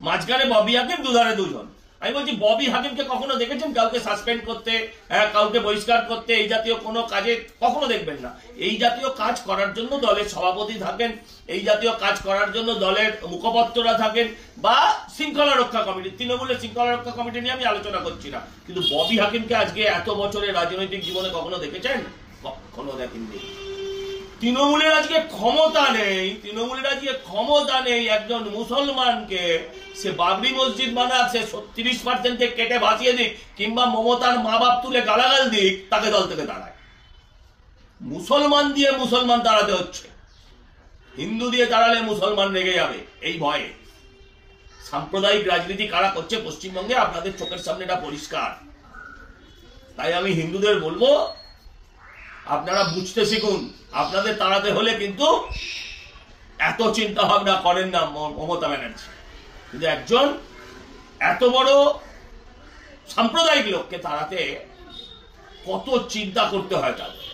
মাঝখানে ববি হাকিম, দুধারে দুজন। আমি বলছি ববি হাকিমকে কখনো দেখেছেন কাউকে সাসপেন্ড করতে, কাউকে বহিষ্কার করতে, এই জাতীয় কোনো কাজে কখনো দেখবেন না। এই জাতীয় কাজ করার জন্য দলের সভাপতি থাকেন, এই জাতীয় কাজ করার জন্য দলের মুখপত্ররা থাকেন, বা শৃঙ্খলা রক্ষা কমিটি। তৃণমূলের শৃঙ্খলা রক্ষা কমিটি নিয়ে আমি আলোচনা করছি না, কিন্তু ববি হাকিমকে আজকে এত বছরের রাজনৈতিক জীবনে কখনো দেখেছেন? কখনো দেখেননি। তৃণমূলের আজকে ক্ষমতা নেই, তৃণমূলের আজকে ক্ষমতা নেই একজন মুসলমানকে সে বাবরি মসজিদ বানাক, সে 30% কেটে ভাসিয়ে দিক, কিংবা মমতার মা বাপ তুলে গালাগাল দিক, তাকে দল থেকে দাঁড়ায়। মুসলমান দিয়ে মুসলমান দাঁড়াতে হচ্ছে, হিন্দু দিয়ে দাঁড়ালে মুসলমান রেগে যাবে, এই ভয়ে। সাম্প্রদায়িক রাজনীতি কারা করছে পশ্চিমবঙ্গে আপনাদের চোখের সামনে এটা পরিষ্কার। তাই আমি হিন্দুদের বলবো, আপনারা বুঝতে শিখুন। আপনাদের তাড়াতে হলে কিন্তু এত চিন্তা ভাবনা করেন না মমতা ব্যানার্জি, কিন্তু একজন এত বড় সাম্প্রদায়িক লোককে তাড়াতে কত চিন্তা করতে হয় তাদের।